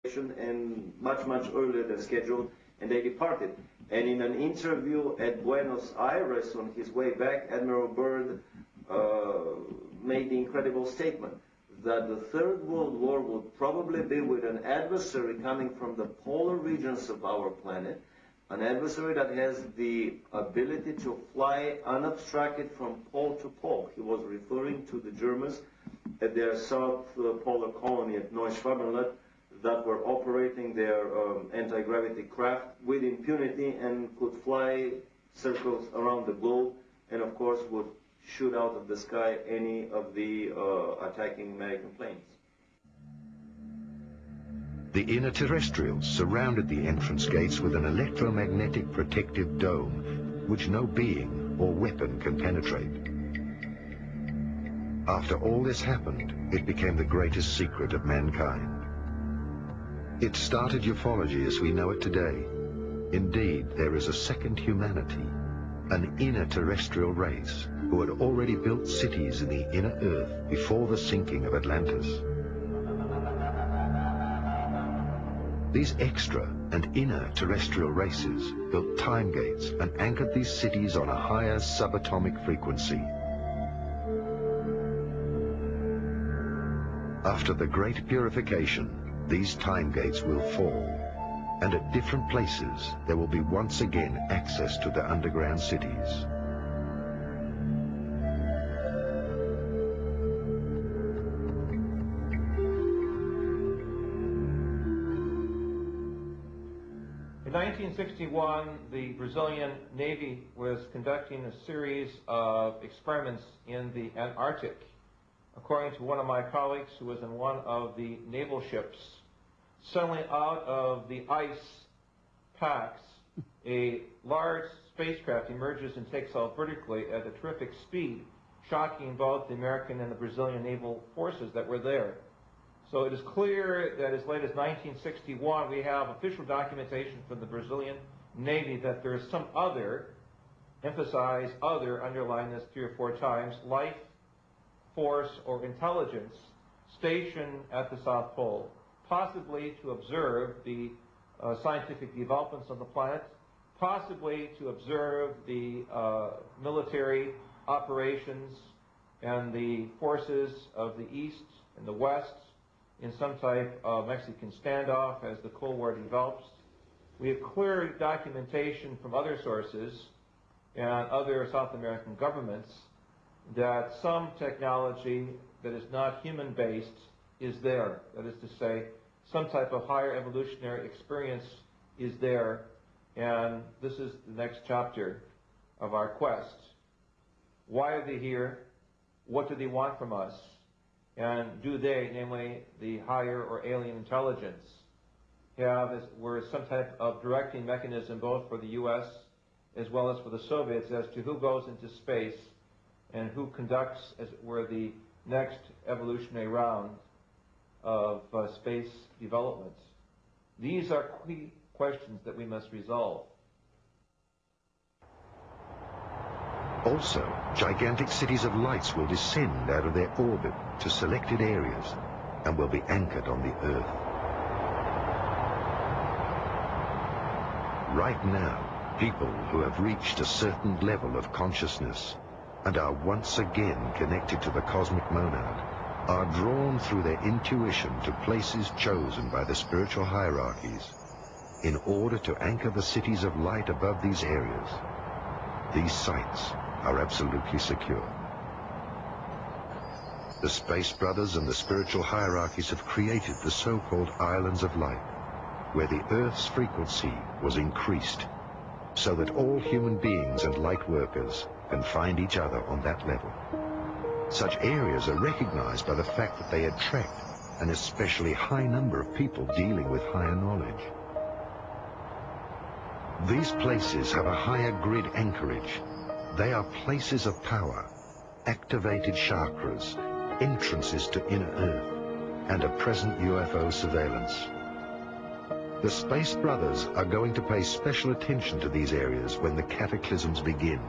and much earlier than scheduled, and they departed. And in an interview at Buenos Aires on his way back, Admiral Byrd made the incredible statement that the Third World War would probably be with an adversary coming from the polar regions of our planet, an adversary that has the ability to fly unobstructed from pole to pole. He was referring to the Germans at their South Polar colony at Neuschwabenland that were operating their anti-gravity craft with impunity and could fly circles around the globe, and of course would shoot out of the sky any of the attacking American planes. The inner terrestrials surrounded the entrance gates with an electromagnetic protective dome, which no being or weapon can penetrate. After all this happened, it became the greatest secret of mankind. It started ufology as we know it today. Indeed, there is a second humanity, an inner terrestrial race who had already built cities in the inner earth before the sinking of Atlantis. These extra and inner terrestrial races built time gates and anchored these cities on a higher subatomic frequency. After the great purification, these time gates will fall, and at different places there will be once again access to the underground cities. In 1961, the Brazilian Navy was conducting a series of experiments in the Antarctic. According to one of my colleagues who was in one of the naval ships, suddenly out of the ice packs, a large spacecraft emerges and takes off vertically at a terrific speed, shocking both the American and the Brazilian naval forces that were there. So it is clear that as late as 1961, we have official documentation from the Brazilian Navy that there is some other, emphasize other, underline this 3 or 4 times, life force or intelligence stationed at the South Pole, possibly to observe the scientific developments on the planet, possibly to observe the military operations and the forces of the East and the West in some type of Mexican standoff as the Cold War develops. We have clear documentation from other sources and other South American governments that some technology that is not human-based is there. That is to say, some type of higher evolutionary experience is there, and this is the next chapter of our quest. Why are they here? What do they want from us? And do they, namely the higher or alien intelligence, have as were some type of directing mechanism both for the U.S. as well as for the Soviets as to who goes into space and who conducts, as it were, the next evolutionary round of space development? These are key questions that we must resolve. Also, gigantic cities of lights will descend out of their orbit to selected areas and will be anchored on the Earth. Right now, people who have reached a certain level of consciousness and are once again connected to the cosmic monad are drawn through their intuition to places chosen by the spiritual hierarchies in order to anchor the cities of light above these areas. These sites are absolutely secure. The Space Brothers and the spiritual hierarchies have created the so-called Islands of Light, where the Earth's frequency was increased so that all human beings and light workers can find each other on that level. Such areas are recognized by the fact that they attract an especially high number of people dealing with higher knowledge. These places have a higher grid anchorage. They are places of power, activated chakras, entrances to inner Earth, and a present UFO surveillance. The Space Brothers are going to pay special attention to these areas when the cataclysms begin,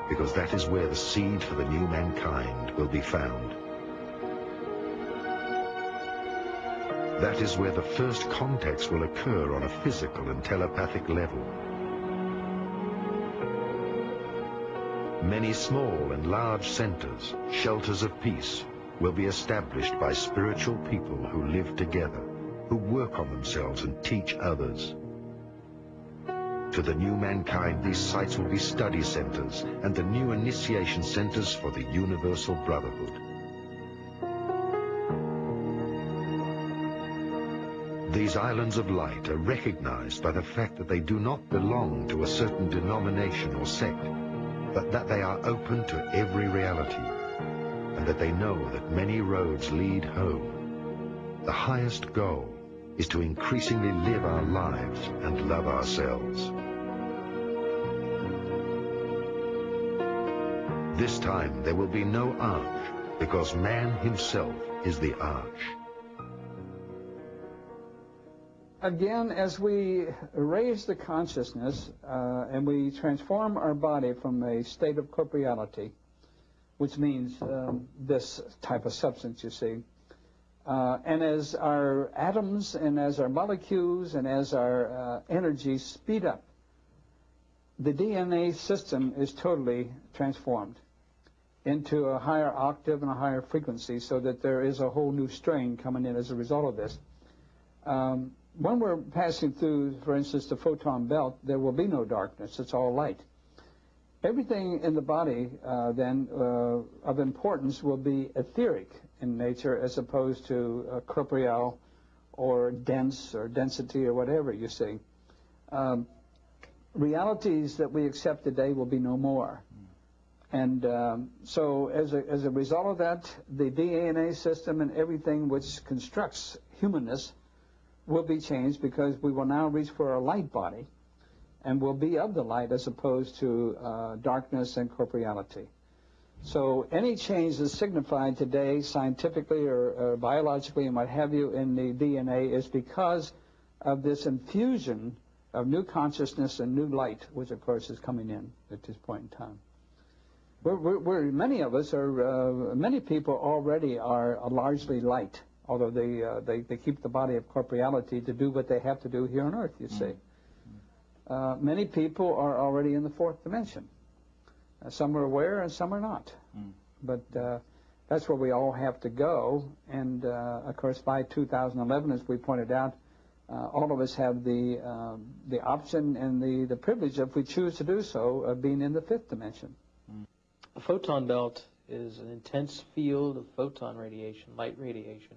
because that is where the seed for the new mankind will be found. That is where the first contacts will occur on a physical and telepathic level. Many small and large centers, shelters of peace, will be established by spiritual people who live together, who work on themselves and teach others. To the new mankind, these sites will be study centers and the new initiation centers for the universal brotherhood. These islands of light are recognized by the fact that they do not belong to a certain denomination or sect, but that they are open to every reality, and that they know that many roads lead home. The highest goal is to increasingly live our lives and love ourselves. This time there will be no arch, because man himself is the arch. Again, as we raise the consciousness and we transform our body from a state of corporeality, which means this type of substance, you see, and as our atoms and as our molecules and as our energies speed up, the DNA system is totally transformed into a higher octave and a higher frequency, so that there is a whole new strain coming in as a result of this. When we're passing through, for instance, the photon belt, there will be no darkness. It's all light. Everything in the body, then, of importance will be etheric in nature as opposed to corporeal or dense or density or whatever, you see. Realities that we accept today will be no more. And so as a result of that, the DNA system and everything which constructs humanness will be changed, because we will now reach for a light body and will be of the light as opposed to darkness and corporeality. So any change that's signified today scientifically or biologically and what have you in the DNA is because of this infusion of new consciousness and new light, which of course is coming in at this point in time. Many of us are, many people already are largely light, although they keep the body of corporeality to do what they have to do here on earth, you see. Many people are already in the fourth dimension. Some are aware and some are not. But that's where we all have to go. And, of course, by 2011, as we pointed out, all of us have the option and the privilege, if we choose to do so, of being in the fifth dimension. The photon belt is an intense field of photon radiation, light radiation,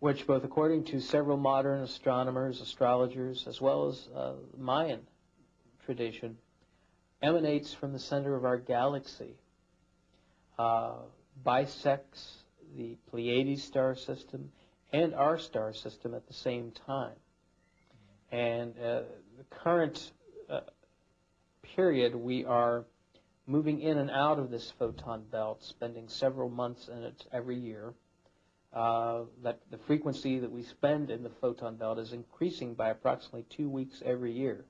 which, both according to several modern astronomers, astrologers, as well as Mayan tradition, emanates from the center of our galaxy, bisects the Pleiades star system and our star system at the same time. And the current period, we are moving in and out of this photon belt, spending several months in it every year. That the frequency that we spend in the photon belt is increasing by approximately 2 weeks every year.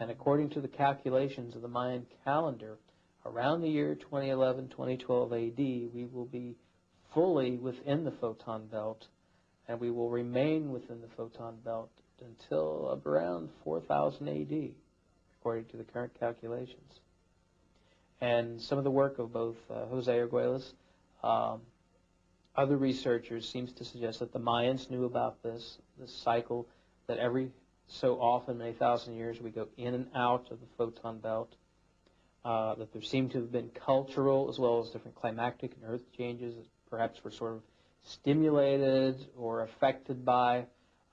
And according to the calculations of the Mayan calendar, around the year 2011, 2012 AD, we will be fully within the photon belt, and we will remain within the photon belt until around 4000 AD, according to the current calculations. And some of the work of both Jose Arguelles, other researchers, seems to suggest that the Mayans knew about this cycle, that every so often, many thousand years, we go in and out of the photon belt, that there seem to have been cultural as well as different climactic and earth changes that perhaps were sort of stimulated or affected by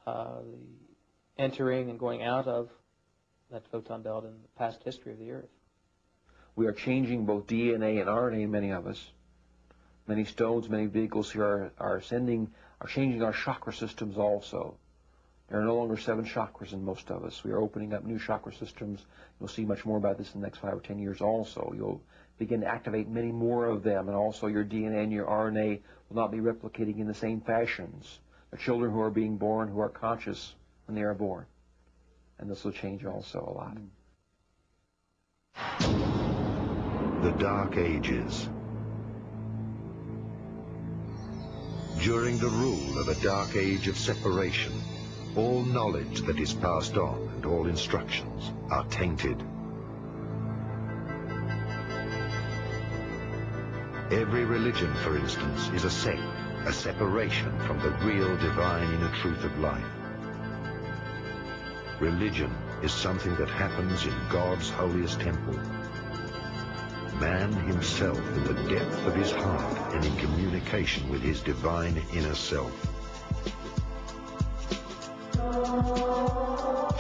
the entering and going out of that photon belt in the past history of the earth. We are changing both DNA and RNA, many of us. Many stones, many vehicles here are changing our chakra systems also. There are no longer 7 chakras in most of us. We are opening up new chakra systems. You'll see much more about this in the next 5 or 10 years also. You'll begin to activate many more of them, and also your DNA and your RNA will not be replicating in the same fashions. The children who are being born who are conscious when they are born. And this will change also a lot. The Dark Ages. During the rule of a dark age of separation, all knowledge that is passed on and all instructions are tainted. Every religion, for instance, is a sect, a separation from the real divine inner truth of life. Religion is something that happens in God's holiest temple. Man himself in the depth of his heart and in communication with his divine inner self.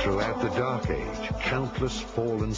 Throughout the Dark Age, countless fallen